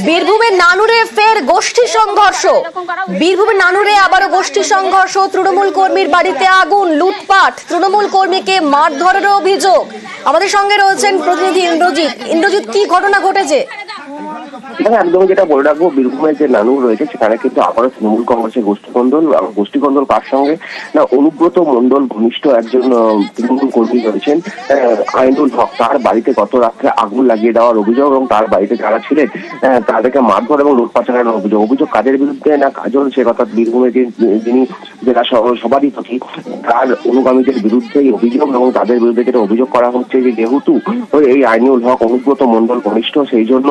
বীরভূমের নানুরে ফের গোষ্ঠী সংঘর্ষ। বীরভূমের নানুরে আবারও গোষ্ঠী সংঘর্ষ। তৃণমূল কর্মীর বাড়িতে আগুন, লুটপাট, তৃণমূল কর্মীকে মারধরের অভিযোগ। আমাদের সঙ্গে রয়েছেন প্রতিনিধি ইন্দ্রজিৎ। ইন্দ্রজিৎ, কি ঘটনা ঘটেছে? একদম যেটা বলে রাখবো, বীরভূমের যে নানুর রয়েছে সেখানে কিন্তু আবারও তৃণমূল কংগ্রেসের গোষ্ঠীকন্দল কার সঙ্গে না, অনুব্রত মণ্ডল ঘনিষ্ঠ একজন তৃণমূল কর্মী রয়েছেন আইনুল হক, তার বাড়িতে গত রাত্রে আগুন লাগিয়ে দেওয়ার অভিযোগ এবং তার বাড়িতে যারা ছিলেন তাদেরকে মারধর এবং লুটপাট চালানোর অভিযোগ কাদের বিরুদ্ধে না, কাজল শেখ অর্থাৎ বীরভূমের যিনি জেলা সভাধিপতি তার অনুগামীদের বিরুদ্ধে অভিযোগ। এবং তাদের বিরুদ্ধে যেটা অভিযোগ করা হচ্ছে যে যেহেতু এই আইনুল হক অনুব্রত মণ্ডল ঘনিষ্ঠ, সেই জন্য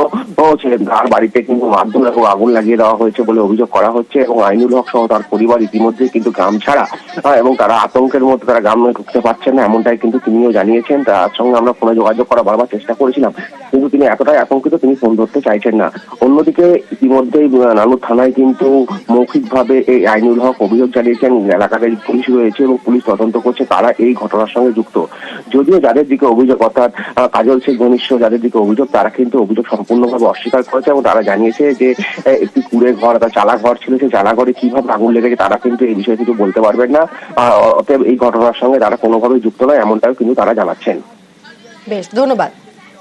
তার বাড়িতে কিন্তু মারধর এবং আগুন লাগিয়ে দেওয়া হয়েছে বলে অভিযোগ করা হচ্ছে। এবং আইনুল হক সহ তার পরিবার ইতিমধ্যে কিন্তু গ্রাম ছাড়া এবং তারা আতঙ্কের মধ্যে তারা গ্রামে ঢুকতে পারছেন না, এমনটাই কিন্তু তিনিও জানিয়েছেন। তার সঙ্গে আমরা ফোনে যোগাযোগ করা বারবার চেষ্টা করেছিলাম, কিন্তু তিনি এতটাই আতঙ্কিত তিনি ফোন ধরতে চাইছেন না। অন্যদিকে ইতিমধ্যেই নানুর থানায় কিন্তু মৌখিকভাবে এই আইনুল হক অভিযোগ জানিয়েছেন। এলাকাতে পুলিশ রয়েছে এবং পুলিশ তদন্ত করছে তারা এই ঘটনার সঙ্গে যুক্ত। যদিও যাদের দিকে অভিযোগ অর্থাৎ কাজল শেখ ঘনিষ্ঠ যাদের দিকে অভিযোগ, তারা কিন্তু অভিযোগ সম্পূর্ণভাবে অস্বীকার করেছে এবং তারা জানিয়েছে যে একটি কুড়ে ঘর বা চালা ঘর ছিল, সেই চালা ঘরে কিভাবে আগুন লেগেছে তারা কিন্তু এই বিষয়ে কিছু বলতে পারবেন না। অতএব এই ঘটনার সঙ্গে তারা কোনোভাবেই যুক্ত নয়, এমনটাও কিন্তু তারা জানাচ্ছেন। বেশ, ধন্যবাদ।